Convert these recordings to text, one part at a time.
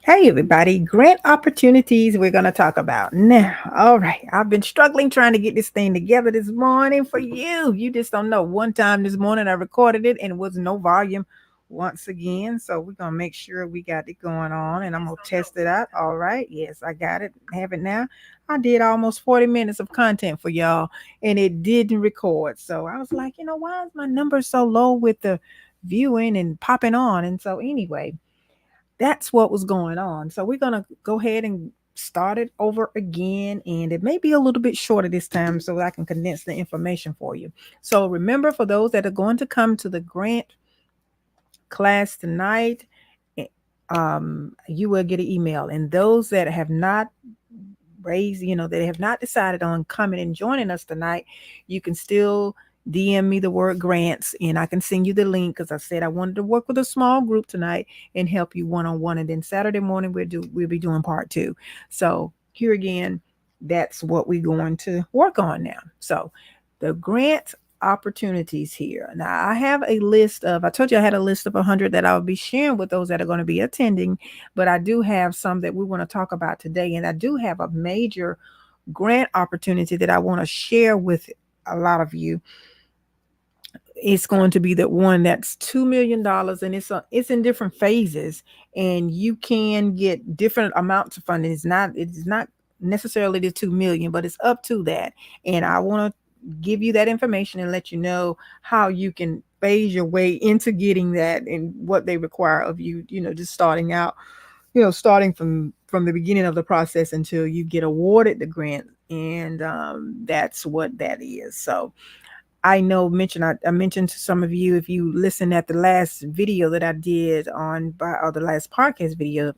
Hey, everybody, grant opportunities we're going to talk about now. All right, I've been struggling trying to get this thing together this morning for you. You just don't know. One time this morning, I recorded it and it was no volume once again. So we're going to make sure we got it going on and I'm going to test it out. All right, yes, I got it. I have it now. I did almost 40 minutes of content for y'all and it didn't record. So I was like, why is my number so low with the viewing and popping on? And so, anyway, that's what was going on. So we're gonna go ahead and start it over again, and it may be a little bit shorter this time so I can condense the information for you. So remember, for those that are going to come to the grant class tonight, eh, you will get an email, and those that have not raised, that have not decided on coming and joining us tonight, you can still DM me the word grants and I can send you the link because I said I wanted to work with a small group tonight and help you one on one. And then Saturday morning we'll be doing part two. So here again, that's what we're going to work on now. So the grant opportunities here. Now I have a list of, I told you I had a list of 100 that I'll be sharing with those that are going to be attending, but I do have some that we want to talk about today. And I do have a major grant opportunity that I want to share with a lot of you. It's going to be that one that's $2 million, and it's in different phases, and you can get different amounts of funding. It's not necessarily the 2 million, but it's up to that. And I want to give you that information and let you know how you can phase your way into getting that and what they require of you. Just starting out, starting from the beginning of the process until you get awarded the grant, and that's what that is. So I know I mentioned to some of you, if you listen at the last video that I did or the last podcast video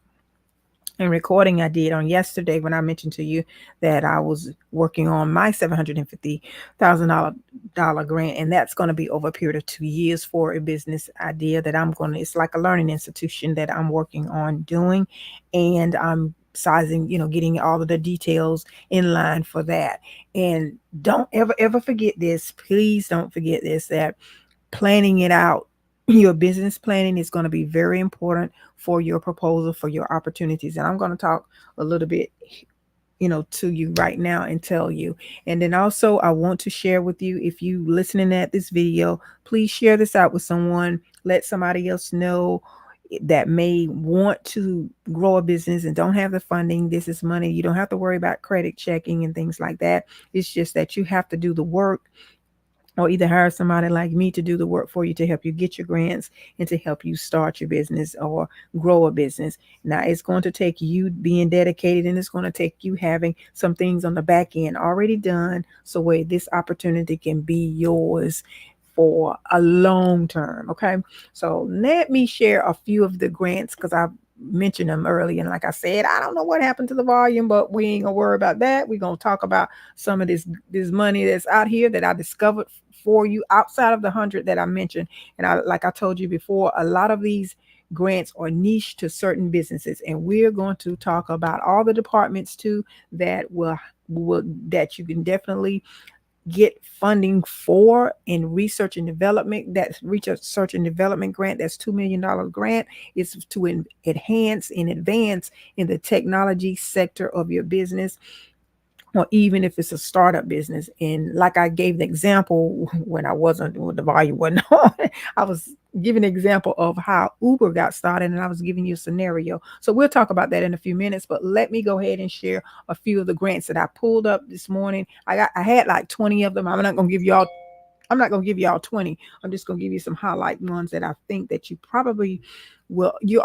and recording I did on yesterday, when I mentioned to you that I was working on my $750,000 grant, and that's going to be over a period of 2 years for a business idea that it's like a learning institution that I'm working on doing, and I'm sizing, getting all of the details in line for that. And don't ever forget this. Please don't forget this, that planning it out, your business planning is going to be very important for your proposal, for your opportunities. And I'm going to talk a little bit, to you right now and tell you. And then also, I want to share with you, if you listening at this video, please share this out with someone. Let somebody else know that may want to grow a business and don't have the funding. This is money. You don't have to worry about credit checking and things like that. It's just that you have to do the work, or either hire somebody like me to do the work for you to help you get your grants and to help you start your business or grow a business. Now, it's going to take you being dedicated, and it's going to take you having some things on the back end already done, so where this opportunity can be yours for a long term. Okay. So let me share a few of the grants because I mentioned them earlier. And like I said, I don't know what happened to the volume, but we ain't gonna worry about that. We're gonna talk about some of this money that's out here that I discovered for you outside of the 100 that I mentioned. And like I told you before, a lot of these grants are niche to certain businesses, and we're going to talk about all the departments too that will that you can definitely get funding for in research and development. That's research and development grant. That's $2 million grant. It's to enhance and advance in the technology sector of your business, or even if it's a startup business. And like I gave the example when the volume wasn't on, I was giving an example of how Uber got started, and I was giving you a scenario. So we'll talk about that in a few minutes, but let me go ahead and share a few of the grants that I pulled up this morning. I had like 20 of them. I'm not going to give you all 20. I'm just going to give you some highlight ones that I think that you probably you're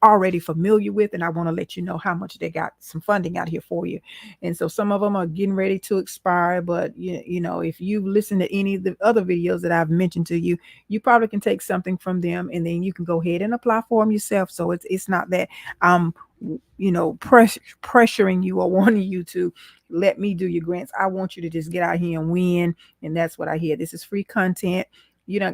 already familiar with. And I want to let you know how much they got some funding out here for you. And so some of them are getting ready to expire, but if you listen to any of the other videos that I've mentioned to you, you probably can take something from them, and then you can go ahead and apply for them yourself. So it's not that I'm, pressuring you or wanting you to let me do your grants. I want you to just get out here and win. And that's what I hear. This is free content. You're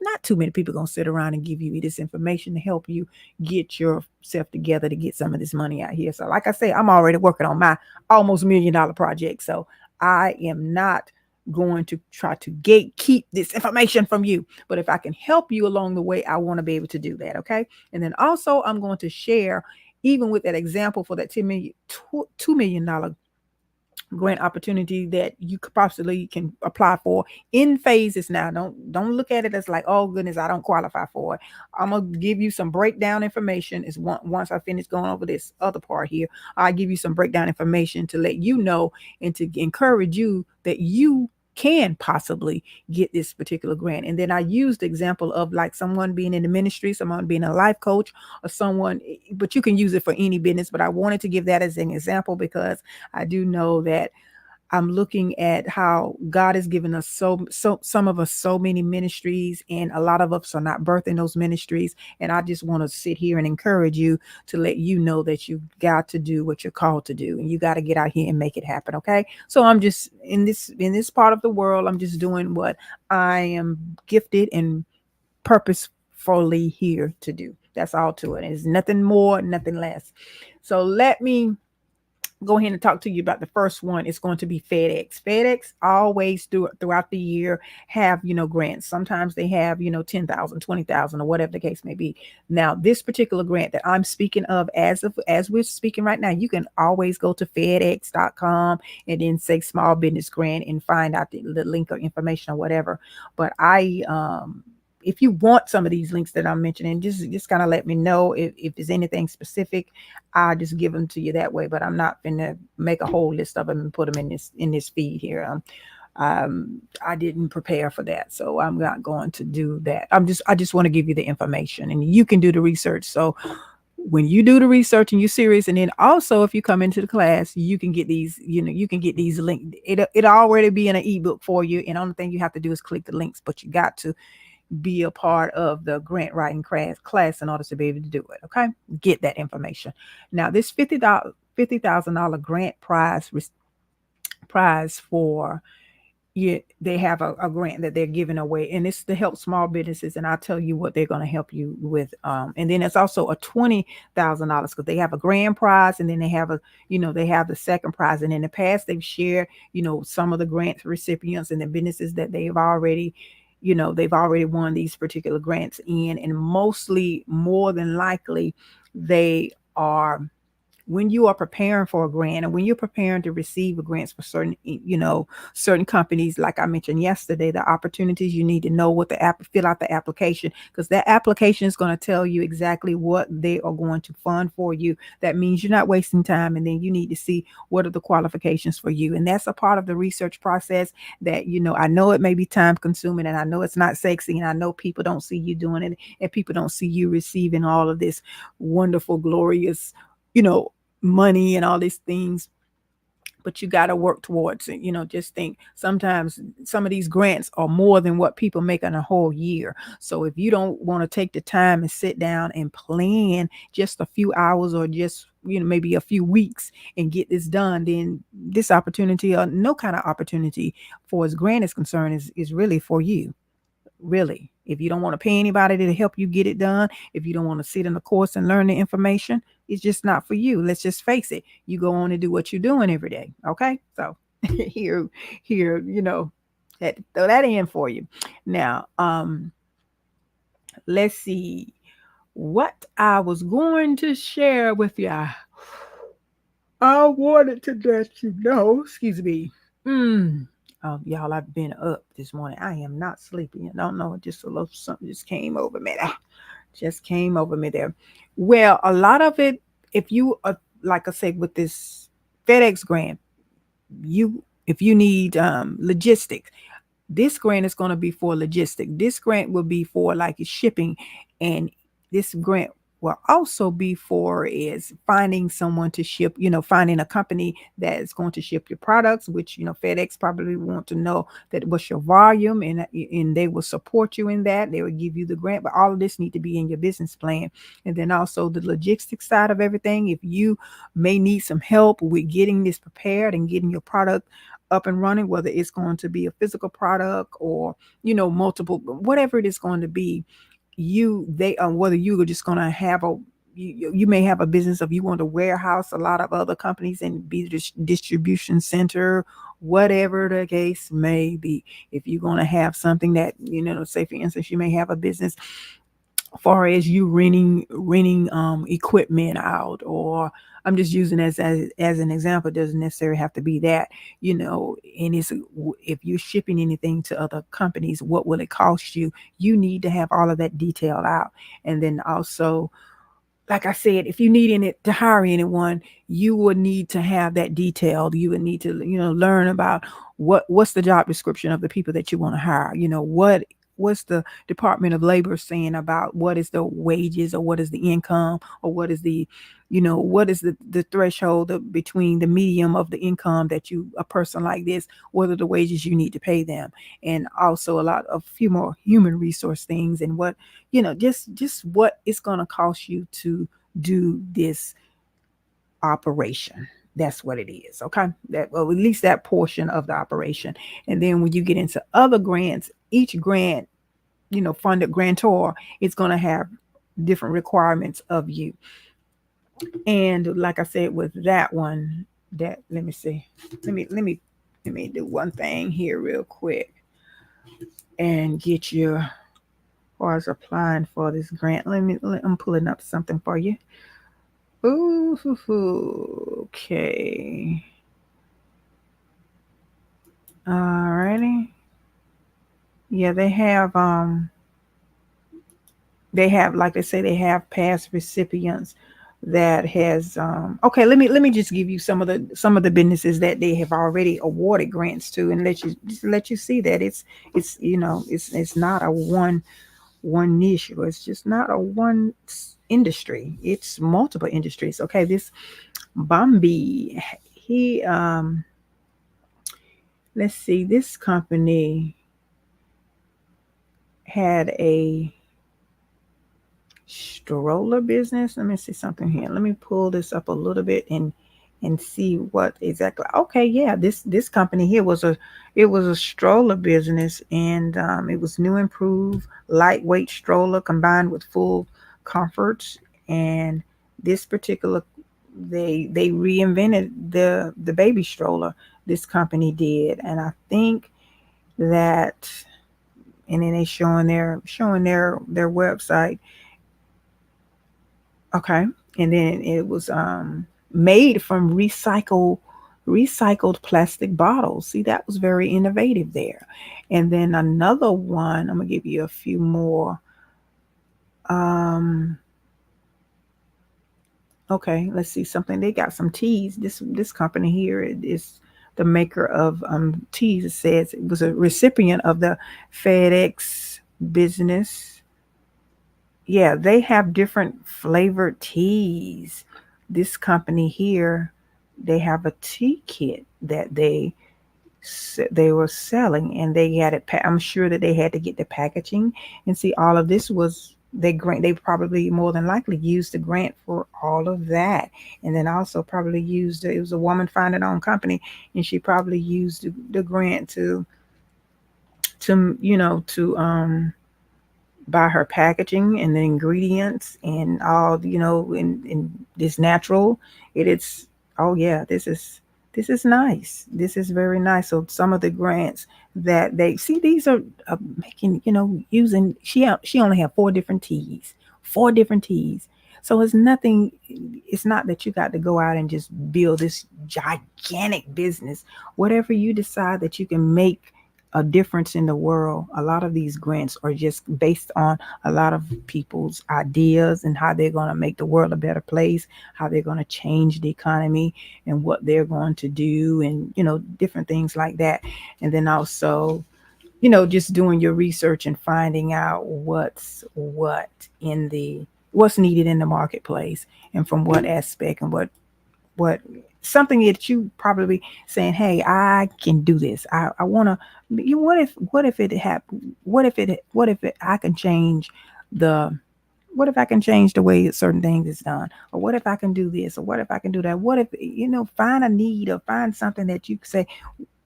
not too many people gonna sit around and give you this information to help you get yourself together to get some of this money out here. So like I say, I'm already working on my almost $1 million project. So I am not going to try to gatekeep this information from you. But if I can help you along the way, I want to be able to do that. Okay. And then also I'm going to share even with that example for that $2 million grant opportunity that you could possibly can apply for in phases. Now don't look at it as like, oh goodness, I don't qualify for it. I'm gonna give you some breakdown information is once I finish going over this other part here. I'll give you some breakdown information to let you know and to encourage you that you can possibly get this particular grant. And then I used the example of like someone being in the ministry, someone being a life coach, or someone, but you can use it for any business. But I wanted to give that as an example because I do know that I'm looking at how God has given us some of us so many ministries, and a lot of us are not birthing those ministries. And I just want to sit here and encourage you to let you know that you got to do what you're called to do, and you got to get out here and make it happen. Okay. So I'm just in this part of the world, I'm just doing what I am gifted and purposefully here to do. That's all to it. It's nothing more, nothing less. So let me go ahead and talk to you about the first one. It's going to be FedEx. FedEx always throughout the year have, grants. Sometimes they have, 10,000, 20,000, or whatever the case may be. Now, this particular grant that I'm speaking of as we're speaking right now, you can always go to fedex.com and then say small business grant and find out the link or information or whatever. But if you want some of these links that I'm mentioning, just kind of let me know if there's anything specific. I'll just give them to you that way. But I'm not gonna make a whole list of them and put them in this feed here. I didn't prepare for that, so I'm not going to do that. I just want to give you the information, and you can do the research. So when you do the research and you're serious, and then also if you come into the class, you can get these, you can get these links. It'll already be in an ebook for you, and the only thing you have to do is click the links. But you got to be a part of the grant writing class in order to be able to do it. Okay, get that information. Now, this $50,000 grant prize for, yeah, they have a grant that they're giving away, and it's to help small businesses. And I'll tell you what they're going to help you with. And then it's also a $20,000 because they have a grand prize, and then they have they have the second prize. And in the past, they've shared, some of the grant recipients and the businesses that they've already won these particular grants in, and mostly, more than likely, they are, when you are preparing for a grant, and when you're preparing to receive a grants for certain companies, like I mentioned yesterday, the opportunities, you need to know what fill out the application, because that application is going to tell you exactly what they are going to fund for you. That means you're not wasting time, and then you need to see what are the qualifications for you. And that's a part of the research process that, I know it may be time consuming, and I know it's not sexy, and I know people don't see you doing it, and people don't see you receiving all of this wonderful, glorious, money and all these things, but you got to work towards it. Just think, sometimes some of these grants are more than what people make in a whole year. So if you don't want to take the time and sit down and plan just a few hours, or just maybe a few weeks, and get this done, then this opportunity, or no kind of opportunity, for as grant is concerned, is really for you. Really, if you don't want to pay anybody to help you get it done, if you don't want to sit in the course and learn the information, it's just not for you. Let's just face it. You go on and do what you're doing every day. Okay. So here, throw that in for you. Now, let's see what I was going to share with you. I wanted to let you know, excuse me. Y'all, I've been up this morning. I am not sleepy. I don't know. Just a little something just came over me. Just came over me there. Well, a lot of it, if you, like I said, with this FedEx grant, if you need logistics, this grant is going to be for logistics. This grant will be for like shipping, and this grant will also be for is finding someone to ship, finding a company that is going to ship your products, which, FedEx probably want to know that what's your volume, and they will support you in that. They will give you the grant, but all of this need to be in your business plan. And then also the logistics side of everything. If you may need some help with getting this prepared and getting your product up and running, whether it's going to be a physical product or, multiple, whatever it is going to be, whether you are just going to have you may have a business of you want to warehouse a lot of other companies and be the distribution center, whatever the case may be. If you're going to have something that, say for instance, you may have a business far as you renting equipment out, or I'm just using as an example. It doesn't necessarily have to be that, and it's, if you're shipping anything to other companies, what will it cost you? You need to have all of that detailed out. And then also, like I said, if you need any to hire anyone, you would need to have that detailed. You would need to, learn about what's the job description of the people that you want to hire. What's the Department of Labor saying about what is the wages, or what is the income, or what is the threshold between the medium of the income that a person like this, what are the wages you need to pay them, and also a few more human resource things, and what just what it's going to cost you to do this operation. That's what it is. Okay. That, well, at least that portion of the operation. And then when you get into other grants, each grant, funded grantor, it's going to have different requirements of you. And like I said, with that one, let me see. Let me do one thing here real quick and get you, as far as applying for this grant. I'm pulling up something for you. Ooh, okay. Alrighty. Yeah, they have, like they say, they have past recipients that has okay, let me just give you some of the businesses that they have already awarded grants to, and let you see that it's not a one niche, or it's just not a one industry, it's multiple industries. Okay, this Bambi, he let's see, this company had a stroller business. Let me see something here. Let me pull this up a little bit and see what exactly. Okay, yeah, this company here was a stroller business, and it was new, improved, lightweight stroller combined with full comforts. And this particular, they reinvented the baby stroller. This company did, and I think that, and then they showing their website. Okay. And then it was made from recycled plastic bottles. See, that was very innovative there. And then another one, I'm gonna give you a few more. Um, okay, let's see something. They got some teas. This company here is the maker of teas. It says it was a recipient of the FedEx business. Yeah, they have different flavored teas. This company here, they have a tea kit that they were selling, and they had it. I'm sure that they had to get the packaging, and see, all of this was they grant. They probably more than likely used the grant for all of that, and then also probably used it was a woman founded own company, and she probably used the grant to buy her packaging and the ingredients and all, in this natural. It is, oh yeah, this is nice. This is very nice. So some of the grants that they see, these are making, using, she only had four different teas. So it's nothing, it's not that you got to go out and just build this gigantic business. Whatever you decide that you can make a difference in the world. A lot of these grants are just based on a lot of people's ideas and how they're going to make the world a better place, how they're going to change the economy, and what they're going to do, and different things like that. And then also, just doing your research and finding out what's needed in the marketplace, and from what aspect, and what something that you probably saying, hey, I can do this. I want to. What if it happened? What if I can change the what if I can change the way certain things is done? Or what if I can do this? Or what if I can do that? What if, find a need, or find something that you can say,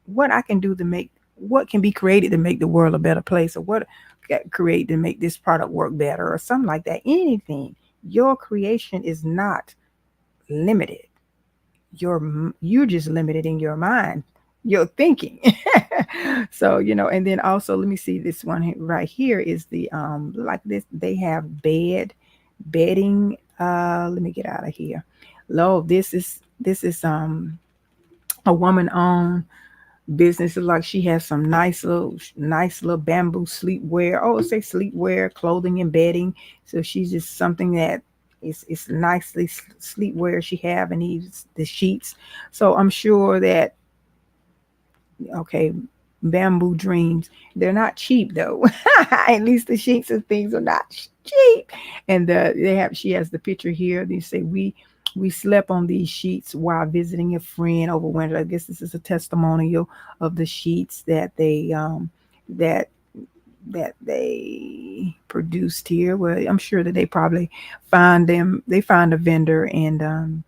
what I can do to make, what can be created to make the world a better place, or what get create to make this product work better, or something like that. Anything. Your creation is not limited. You're just limited in your mind. your thinking. So, and then also let me see, this one right here is the like this, they have bedding. Let me get out of here. Lo, this is a woman owned business. Is like she has some nice little bamboo sleepwear. Oh, it say sleepwear, clothing and bedding. So she's just something that is nicely sleepwear she have, and these the sheets. So I'm sure that, okay, bamboo dreams, they're not cheap though. At least the sheets and things are not cheap. And she has the picture here. They say we slept on these sheets while visiting a friend over winter. I guess this is a testimonial of the sheets that that they produced here. Well, I'm sure that they probably they find a vendor, and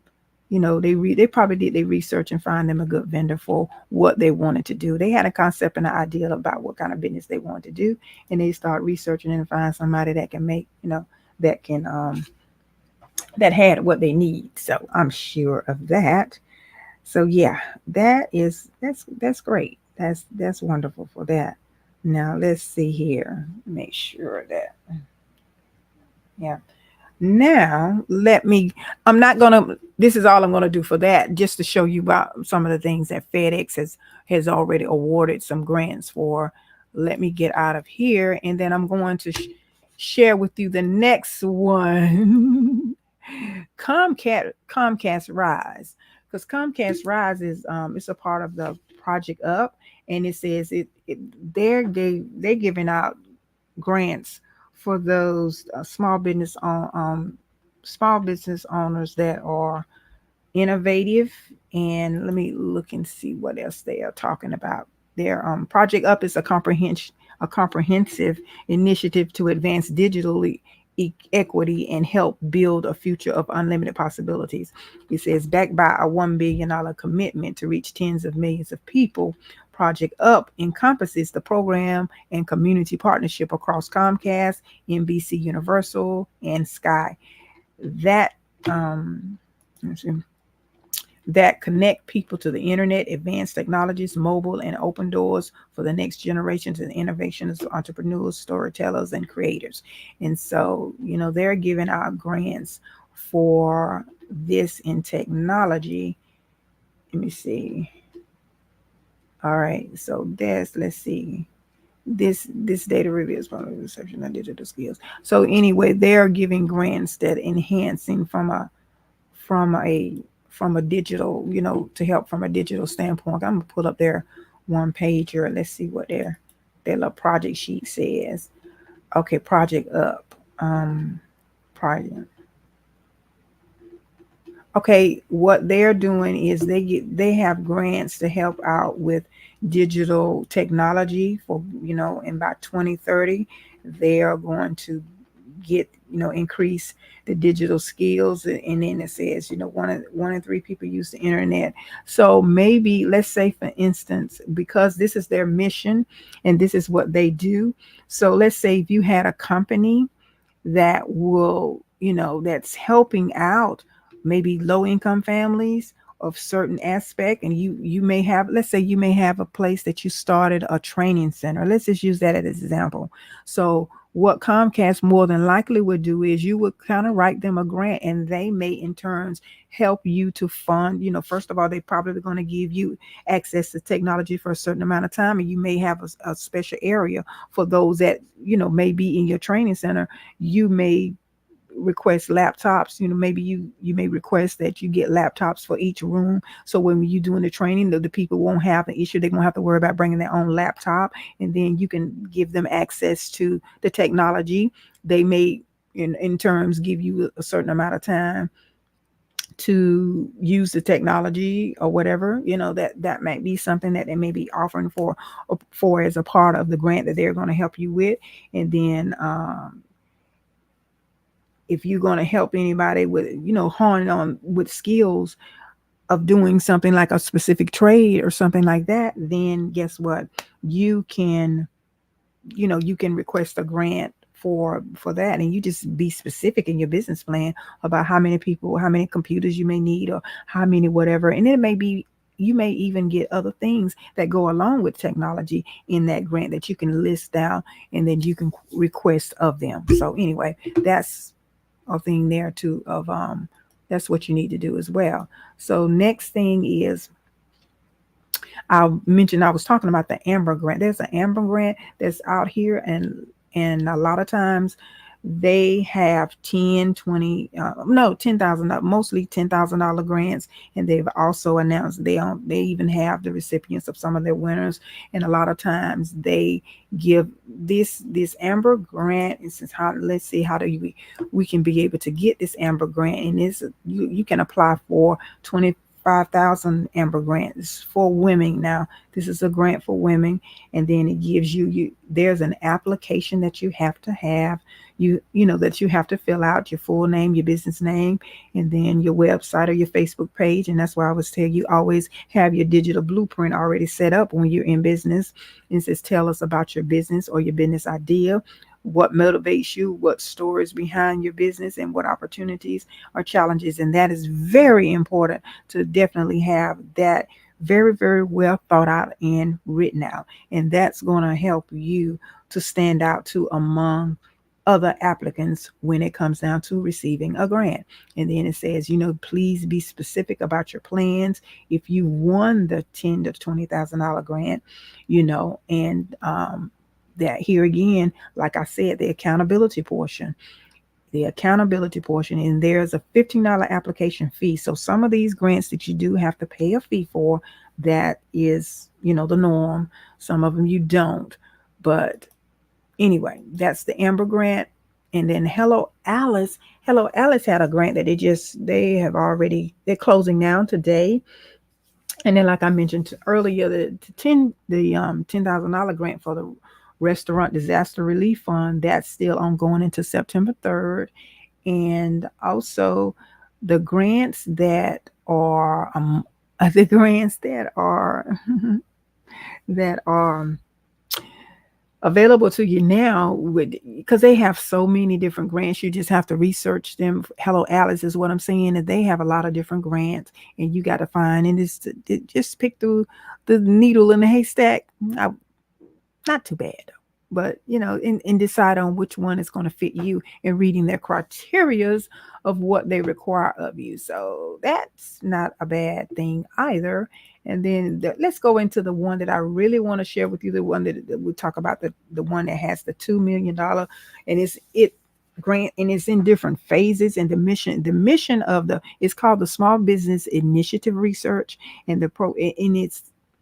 they probably did their research and find them a good vendor for what they wanted to do. They had a concept and an idea about what kind of business they wanted to do, and they start researching and find somebody that can make, that can that had what they need. So I'm sure of that. So yeah, that's great. That's wonderful for that. Now let's see here. Make sure that, yeah. Now let me. I'm not gonna. This is all I'm gonna do for that, just to show you about some of the things that FedEx has already awarded some grants for. Let me get out of here, and then I'm going to share with you the next one. Comcast Rise, because Comcast Rise is it's a part of the Project Up, and it says they're giving out grants for those small business owners that are innovative. And let me look and see what else they are talking about. Their Project Up is a comprehensive initiative to advance digital equity and help build a future of unlimited possibilities. It says, backed by a $1 billion commitment to reach tens of millions of people, Project Up encompasses the program and community partnership across Comcast, NBC Universal, and Sky that let's see, that connect people to the internet, advanced technologies, mobile, and open doors for the next generations and innovations, entrepreneurs, storytellers, and creators. And so, they're giving out grants for this in technology. Let me see. All right. So let's see. This data reveals part of the section of digital skills. So anyway, they're giving grants that enhancing from a from a digital, to help from a digital standpoint. I'm gonna pull up their one pager. Let's see what their little project sheet says. Okay, Project Up. Project. Okay, what they're doing is they have grants to help out with digital technology for, in about 2030 they are going to get, increase the digital skills. And then it says, one in three people use the internet. So maybe, let's say for instance, because this is their mission and this is what they do. So let's say if you had a company that will, that's helping out maybe low income families of certain aspect, and you may have, let's say you may have a place that you started a training center. Let's just use that as an example. So what Comcast more than likely would do is you would kind of write them a grant, and they may in turns help you to fund, first of all, they probably going to give you access to technology for a certain amount of time, and you may have a special area for those that, may be in your training center. You may request laptops. Maybe you may request that you get laptops for each room, so when you doing the training, the people won't have an issue. They won't have to worry about bringing their own laptop, and then you can give them access to the technology. They may in terms give you a certain amount of time to use the technology or whatever, that might be something that they may be offering for as a part of the grant that they're going to help you with. And then if you're going to help anybody with, honing on with skills of doing something like a specific trade or something like that, then guess what? You can, you can request a grant for that, and you just be specific in your business plan about how many people, how many computers you may need, or how many whatever. And it may be you may even get other things that go along with technology in that grant that you can list down, and then you can request of them. So anyway, that's a thing there too of that's what you need to do as well. So next thing is, I mentioned I was talking about the Amber Grant. There's an Amber Grant that's out here, and a lot of times they have 10, 20, no, 10,000, mostly $10,000 grants. And they've also announced they even have the recipients of some of their winners. And a lot of times they give this Amber Grant. And since how, let's see, how do we can be able to get this Amber Grant, and you can apply for 25,000 Amber grants for women. Now, this is a grant for women, and then it gives there's an application that you have to have. That you have to fill out your full name, your business name, and then your website or your Facebook page. And that's why I always tell you, always have your digital blueprint already set up when you're in business. It says, tell us about your business or your business idea, what motivates you, what stories behind your business, and what opportunities or challenges. And that is very important to definitely have that very, very well thought out and written out. And that's going to help you to stand out to among other applicants when it comes down to receiving a grant. And then it says, please be specific about your plans. If you won the $10,000 to $20,000 grant, and that here again, like I said, the accountability portion, and there's a $15 application fee. So some of these grants that you do have to pay a fee for, that is, the norm. Some of them you don't. But anyway, that's the Amber Grant. And then Hello Alice had a grant that they're closing down today. And then, like I mentioned earlier, the $10,000 grant for the Restaurant Disaster Relief Fund, that's still ongoing until September 3rd. And also the grants that are that are available to you now, because they have so many different grants. You just have to research them. Hello Alice is what I'm saying, and they have a lot of different grants, and you got to find, and just pick through the needle in the haystack. Not too bad, but and decide on which one is going to fit you, and reading their criterias of what they require of you. So that's not a bad thing either. And then let's go into the one that I really want to share with you, the one that we talk about, the one that has the $2 million, and it grant, and it's in different phases. And the mission of it's called the Small Business Initiative Research, and it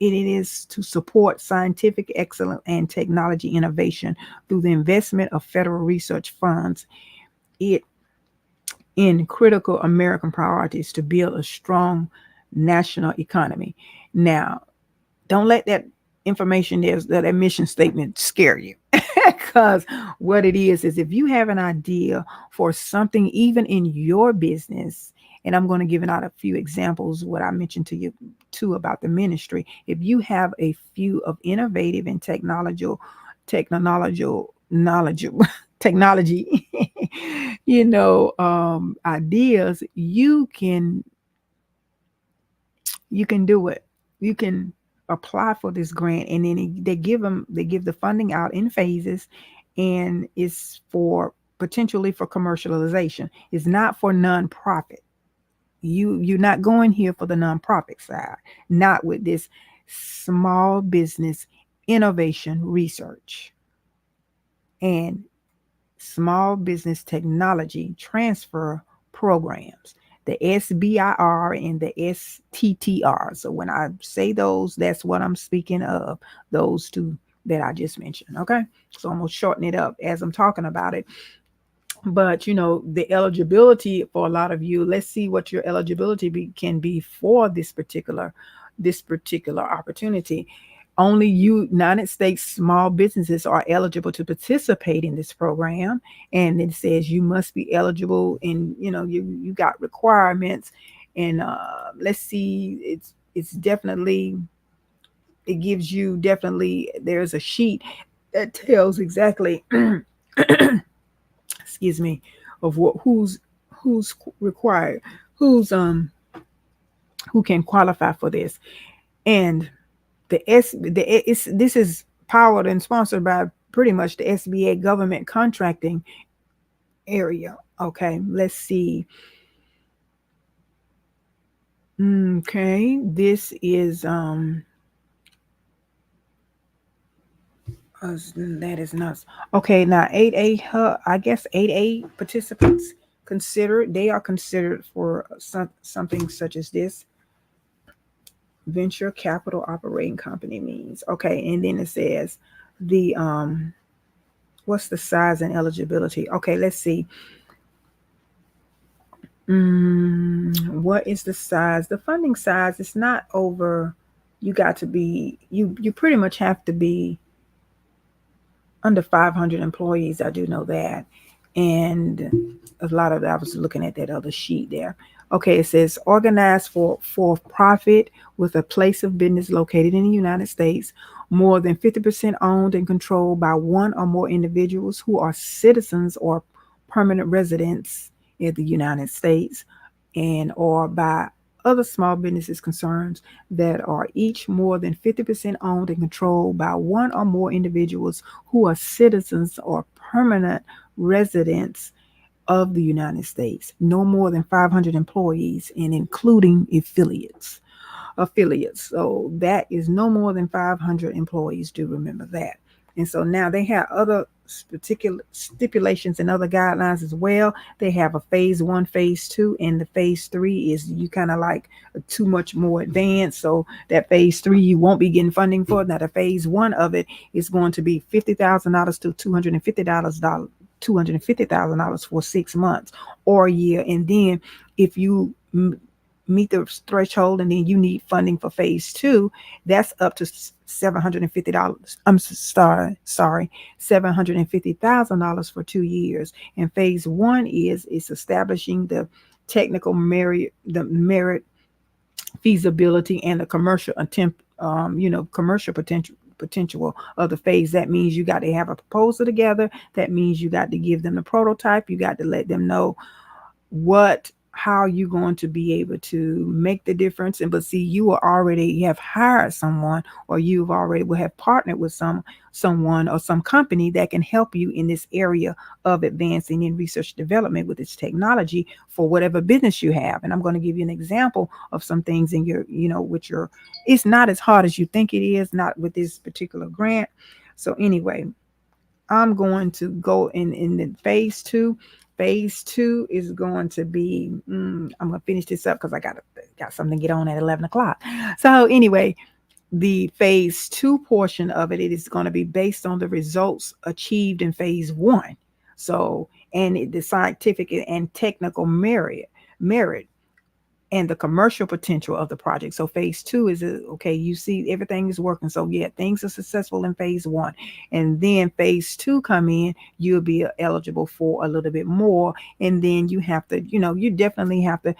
is to support scientific excellence and technology innovation through the investment of federal research funds in critical American priorities to build a strong national economy. Now, don't let that information that mission statement scare you, because what it is if you have an idea for something, even in your business, and I'm going to give out a few examples, what I mentioned to you too about the ministry. If you have a few of innovative and technology, ideas, you can do it. You can apply for this grant, and then they give the funding out in phases, and it's potentially for commercialization. It's not for nonprofit. You're not going here for the nonprofit side, not with this Small Business Innovation Research and Small Business Technology Transfer Programs, the SBIR and the STTR. So when I say those, that's what I'm speaking of, those two that I just mentioned. Okay, so I'm gonna shorten it up as I'm talking about it. But the eligibility for a lot of you, let's see what your eligibility can be for this particular opportunity. Only United States small businesses are eligible to participate in this program. And it says you must be eligible, and you got requirements. And let's see, it's definitely, it gives you there's a sheet that tells exactly excuse me, of who's required, who's who can qualify for this. And this is powered and sponsored by pretty much the SBA government contracting area. Okay, let's see. Okay, this is that is nuts. Okay, now 8A, I guess 8A participants considered, they are considered for something such as this. Venture capital operating company means. Okay, and then it says the what's the size and eligibility? Okay, let's see. What is the size? The funding size is not over. You got to be, you pretty much have to be under 500 employees. I do know that. And a lot of that, I was looking at that other sheet there. Okay, it says organized for profit with a place of business located in the United States, more than 50% owned and controlled by one or more individuals who are citizens or permanent residents in the United States, and or by other small businesses concerns that are each more than 50% owned and controlled by one or more individuals who are citizens or permanent residents of the United States, no more than 500 employees, and including affiliates. So that is no more than 500 employees. Do remember that. And so now they have other particular stipulations and other guidelines as well. They have a phase one, phase two, and the phase three is you kind of like too much more advanced. So that phase three you won't be getting funding for. Now the phase one of it is going to be $50,000 to $250,000 for 6 months or a year. And then if you meet the threshold and then you need funding for phase two, that's up to $750. I'm sorry, $750,000 for 2 years. And phase one is establishing the technical merit, the merit, feasibility, and the commercial attempt, commercial potential of the phase. That means you got to have a proposal together. That means you got to give them the prototype. You got to let them know how you going to be able to make the difference. And but see, you already have hired someone, or you've already will have partnered with someone or some company that can help you in this area of advancing in research development with this technology for whatever business you have. And I'm going to give you an example of some things in your, with your, it's not as hard as you think it is, not with this particular grant. So anyway, I'm going to go in the phase two. Phase two is going to be, I'm going to finish this up because I got something to get on at 11 o'clock. So anyway, the phase two portion of it is going to be based on the results achieved in phase one. So, and the scientific and technical merit and the commercial potential of the project. So phase two is okay, you see everything is working. So yeah, things are successful in phase one. And then phase two come in, you'll be eligible for a little bit more. And then you have to, you definitely have to,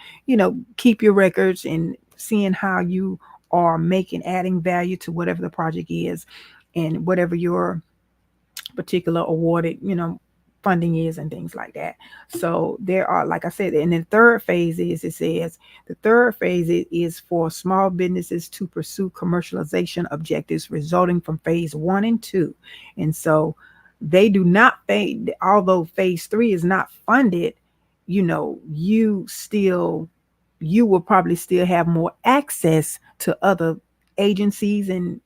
keep your records and seeing how you are adding value to whatever the project is and whatever your particular awarded, funding is and things like that. So there are, like I said, and the third phase is for small businesses to pursue commercialization objectives resulting from phase one and two. And so they do not although phase three is not funded, you will probably still have more access to other agencies and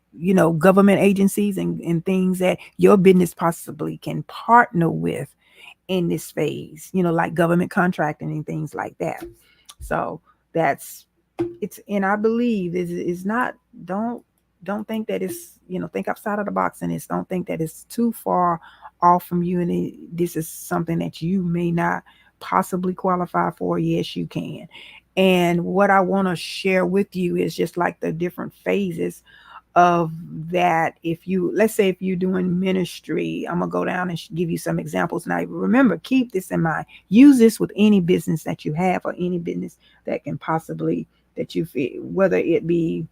government agencies and things that your business possibly can partner with in this phase, like government contracting and things like that. So and I believe is not, don't think that it's, think outside of the box, and don't think that it's too far off from you. And this is something that you may not possibly qualify for. Yes, you can. And what I want to share with you is just like the different phases of that. Let's say if you're doing ministry, I'm gonna go down and give you some examples. Now remember, keep this in mind. Use this with any business that you have, or any business that can possibly, that you feel, whether it be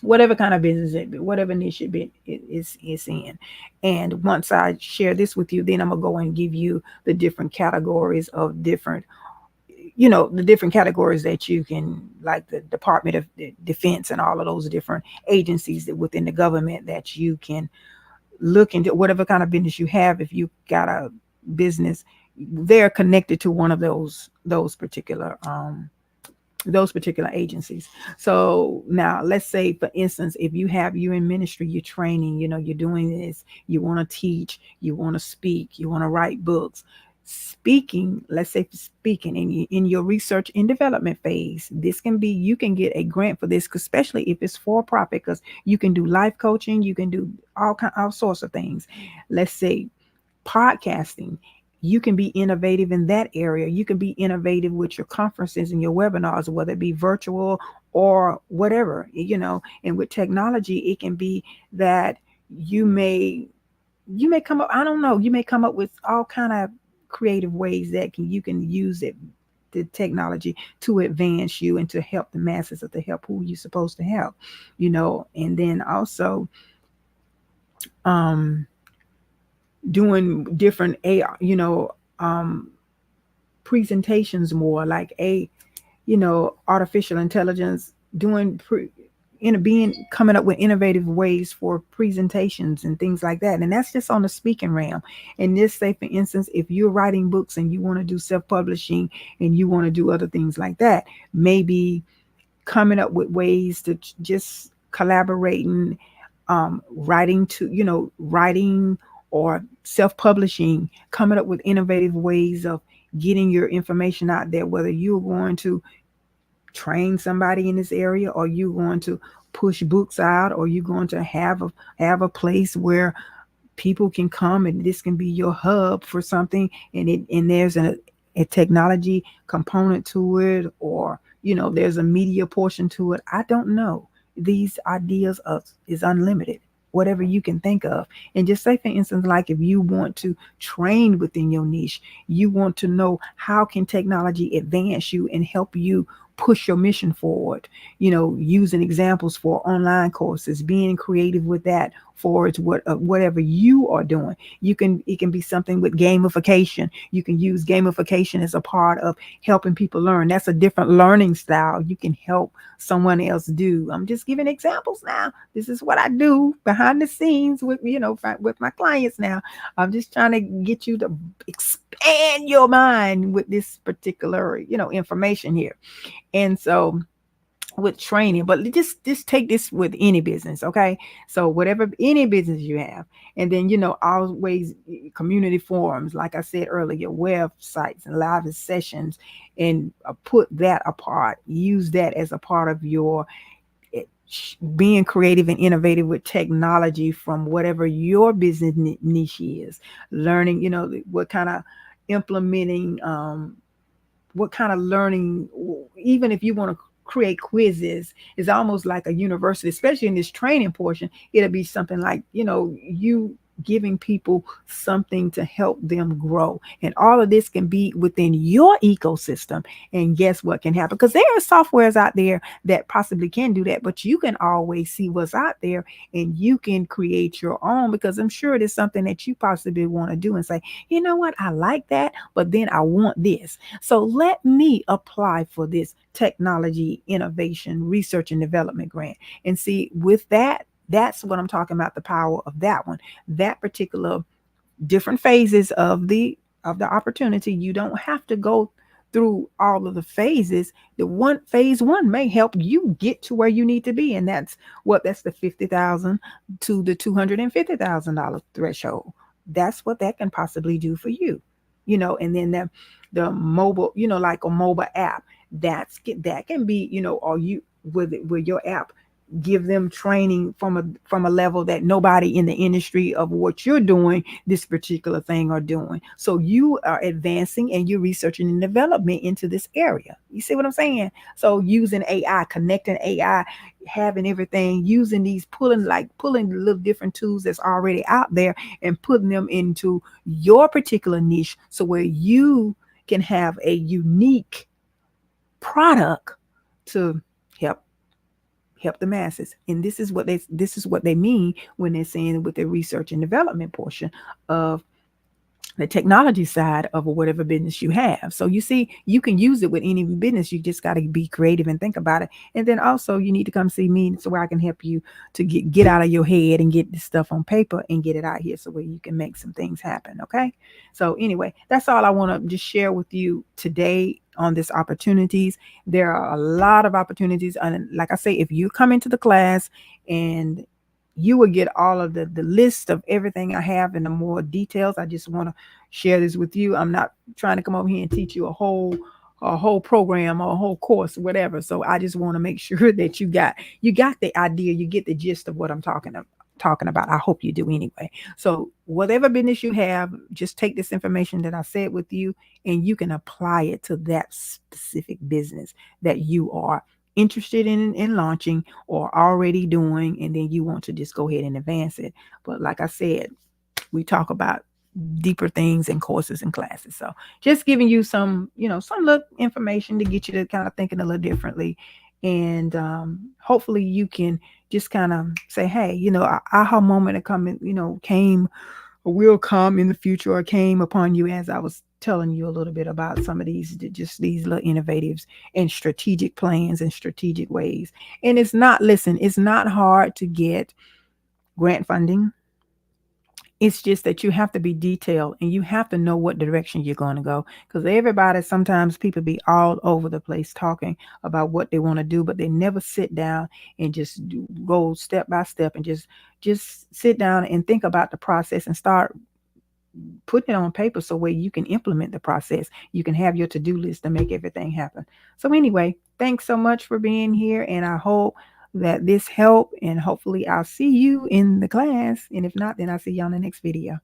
whatever kind of business it be, whatever niche it is in. And once I share this with you, then I'm gonna go and give you the different categories of different the different categories that you can, like the Department of Defense and all of those different agencies that within the government that you can look into whatever kind of business you have. If you got a business, they're connected to one of those particular agencies. So now let's say, for instance, if you in ministry, you're training, you're doing this, you want to teach, you want to speak, you want to write books. Speaking, let's say speaking in your research and development phase, this can be, you can get a grant for this, especially if it's for profit, because you can do life coaching, you can do all sorts of things. Let's say podcasting, you can be innovative in that area. You can be innovative with your conferences and your webinars, whether it be virtual or whatever, and with technology, it can be that you may come up, I don't know, you may come up with all kind of creative ways that you can use it, the technology, to advance you and to help the masses, or to help who you're supposed to help, and then also um doing different presentations, more like artificial intelligence, doing being coming up with innovative ways for presentations and things like that. And that's just on the speaking realm. And this, say for instance, if you're writing books and you want to do self-publishing and you want to do other things like that, maybe coming up with ways to just collaborating, writing or self-publishing, coming up with innovative ways of getting your information out there, whether you're going to train somebody in this area, or you're going to push books out, or you're going to have a place where people can come, and this can be your hub for something, and there's a technology component to it, or there's a media portion to it. I don't know. These ideas is unlimited, whatever you can think of. And just say, for instance, like if you want to train within your niche, you want to know how can technology advance you and help you push your mission forward, using examples for online courses, being creative with that for whatever you are doing. It can be something with gamification. You can use gamification as a part of helping people learn. That's a different learning style you can help someone else do. I'm just giving examples now. This is what I do behind the scenes with with my clients now. I'm just trying to get you to expand your mind with this particular information here. And so, with training, but just take this with any business, okay? So whatever, any business you have, and then always community forums, like I said earlier, websites and live sessions, and put that apart. Use that as a part of your being creative and innovative with technology, from whatever your business niche is. Learning, what kind of implementing, what kind of learning, even if you want to create quizzes, is almost like a university, especially in this training portion. It'll be something like, you giving people something to help them grow. And all of this can be within your ecosystem. And guess what can happen? Because there are softwares out there that possibly can do that, but you can always see what's out there and you can create your own, because I'm sure it is something that you possibly want to do and say, you know what, I like that, but then I want this. So let me apply for this technology innovation research and development grant. And see, with that, that's what I'm talking about, the power of that one. That particular different phases of the opportunity. You don't have to go through all of the phases. Phase one may help you get to where you need to be. And that's the 50,000 to the $250,000 threshold. That's what that can possibly do for you. And then the mobile, like a mobile app, that can be, or you with your app, give them training from a level that nobody in the industry of what you're doing, this particular thing, are doing. So you are advancing and you're researching and development into this area. You see what I'm saying? So using AI, connecting AI, having everything, using these, pulling little different tools that's already out there and putting them into your particular niche, so where you can have a unique product to help the masses. And this is what they mean when they're saying with the research and development portion of the technology side of whatever business you have. So you see, you can use it with any business. You just got to be creative and think about it. And then also you need to come see me so where I can help you to get out of your head and get this stuff on paper and get it out here so where you can make some things happen. Okay. So anyway, that's all I want to just share with you today on this opportunities. There are a lot of opportunities. And like I say, if you come into the class and you will get all of the list of everything I have and the more details. I just want to share this with you. I'm not trying to come over here and teach you a whole program or a whole course, whatever. So I just want to make sure that you got the idea, you get the gist of what I'm talking about. I hope you do anyway. So whatever business you have, just take this information that I said with you and you can apply it to that specific business that you are interested in launching or already doing, and then you want to just go ahead and advance it. But like I said, we talk about deeper things in courses and classes. So just giving you some little information to get you to kind of thinking a little differently. And hopefully you can just kind of say, hey, aha moment of coming, came or will come in the future or came upon you as I was telling you a little bit about some of these little innovatives and strategic plans and strategic ways. And it's not hard to get grant funding. It's just that you have to be detailed and you have to know what direction you're going to go. Because sometimes people be all over the place talking about what they want to do, but they never sit down and just go step by step and just sit down and think about the process and start putting it on paper so where you can implement the process. You can have your to-do list to make everything happen. So anyway, thanks so much for being here, and I hope that this helped, and hopefully I'll see you in the class. And if not, then I'll see you on the next video.